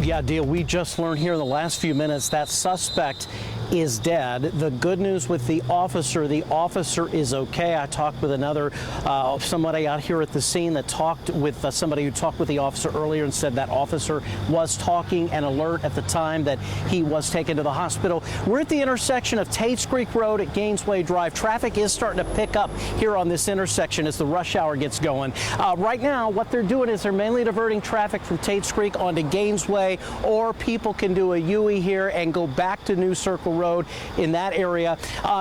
Yeah, Deal, we just learned here in the last few minutes that suspect is dead. The good news with the officer is okay. I talked with somebody out here at the scene that talked with somebody who talked with the officer earlier and said that officer was talking and alert at the time that he was taken to the hospital. We're at the intersection of Tates Creek Road at Gainesway Drive. Traffic is starting to pick up here on this intersection as the rush hour gets going. Right now, what they're doing is they're mainly diverting traffic from Tates Creek onto Gainesway, or people can do a U-turn here and go back to New Circle Road in that area.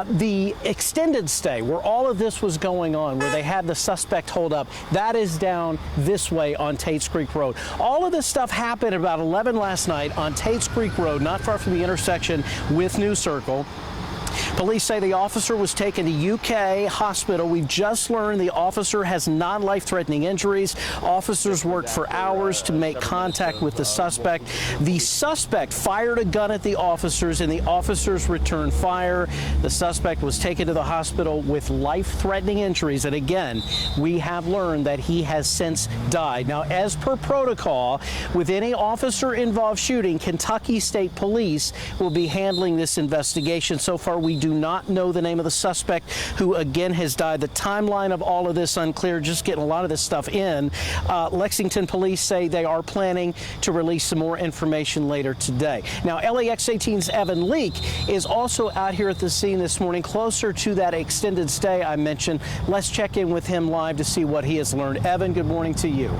The extended stay where all of this was going on, where they had the suspect hold up, that is down this way on Tates Creek Road. All of this stuff happened at about 11 last night on Tates Creek Road, not far from the intersection with New Circle. Police say the officer was taken to UK Hospital. We've just learned the officer has non-life-threatening injuries. Officers worked for hours to make contact with the suspect. The suspect fired a gun at the officers, and the officers returned fire. The suspect was taken to the hospital with life-threatening injuries, and again, we have learned that he has since died. Now, as per protocol, with any officer-involved shooting, Kentucky State Police will be handling this investigation. So far, we do not know the name of the suspect, who again has died. The timeline of all of this unclear, just getting a lot of this stuff in. Lexington police say they are planning to release some more information later today. Now, LAX 18's Evan Leake is also out here at the scene this morning, closer to that extended stay I mentioned. Let's check in with him live to see what he has learned. Evan, good morning to you.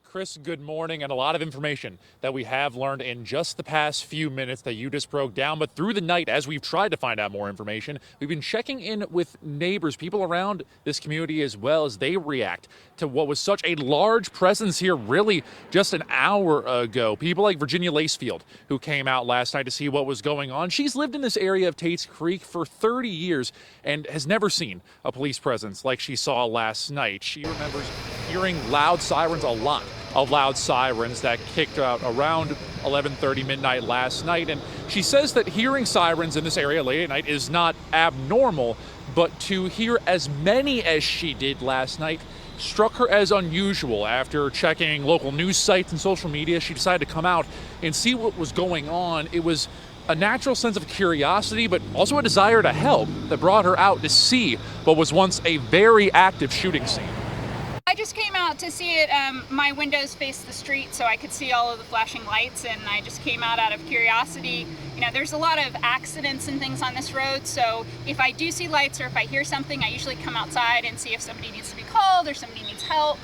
Chris, good morning, and a lot of information that we have learned in just the past few minutes that you just broke down. But through the night, as we've tried to find out more information, we've been checking in with neighbors, people around this community, as well as they react to what was such a large presence here really just an hour ago. People like Virginia Lacefield, who came out last night to see what was going on. She's lived in this area of Tates Creek for 30 years and has never seen a police presence like she saw last night. She remembers hearing loud sirens, a lot of loud sirens that kicked out around 11:30 midnight last night. And she says that hearing sirens in this area late at night is not abnormal, but to hear as many as she did last night struck her as unusual. After checking local news sites and social media, she decided to come out and see what was going on. It was a natural sense of curiosity, but also a desire to help that brought her out to see what was once a very active shooting scene. I just came out to see it. My windows face the street, so I could see all of the flashing lights, and I just came out of curiosity. You know, there's a lot of accidents and things on this road, so if I do see lights or if I hear something, I usually come outside and see if somebody needs to be called or somebody needs help.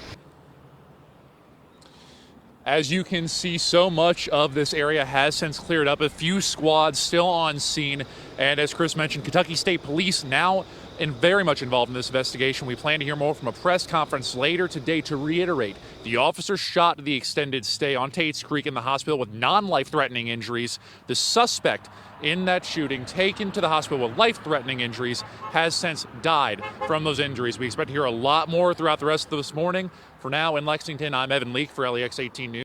As you can see, so much of this area has since cleared up. A few squads still on scene. And as Chris mentioned, Kentucky State Police now very much involved in this investigation. We plan to hear more from a press conference later today to reiterate the officer shot the extended stay on Tates Creek in the hospital with non-life-threatening injuries. The suspect in that shooting, taken to the hospital with life-threatening injuries, has since died from those injuries. We expect to hear a lot more throughout the rest of this morning. For now, in Lexington, I'm Evan Leake for LAX 18 News.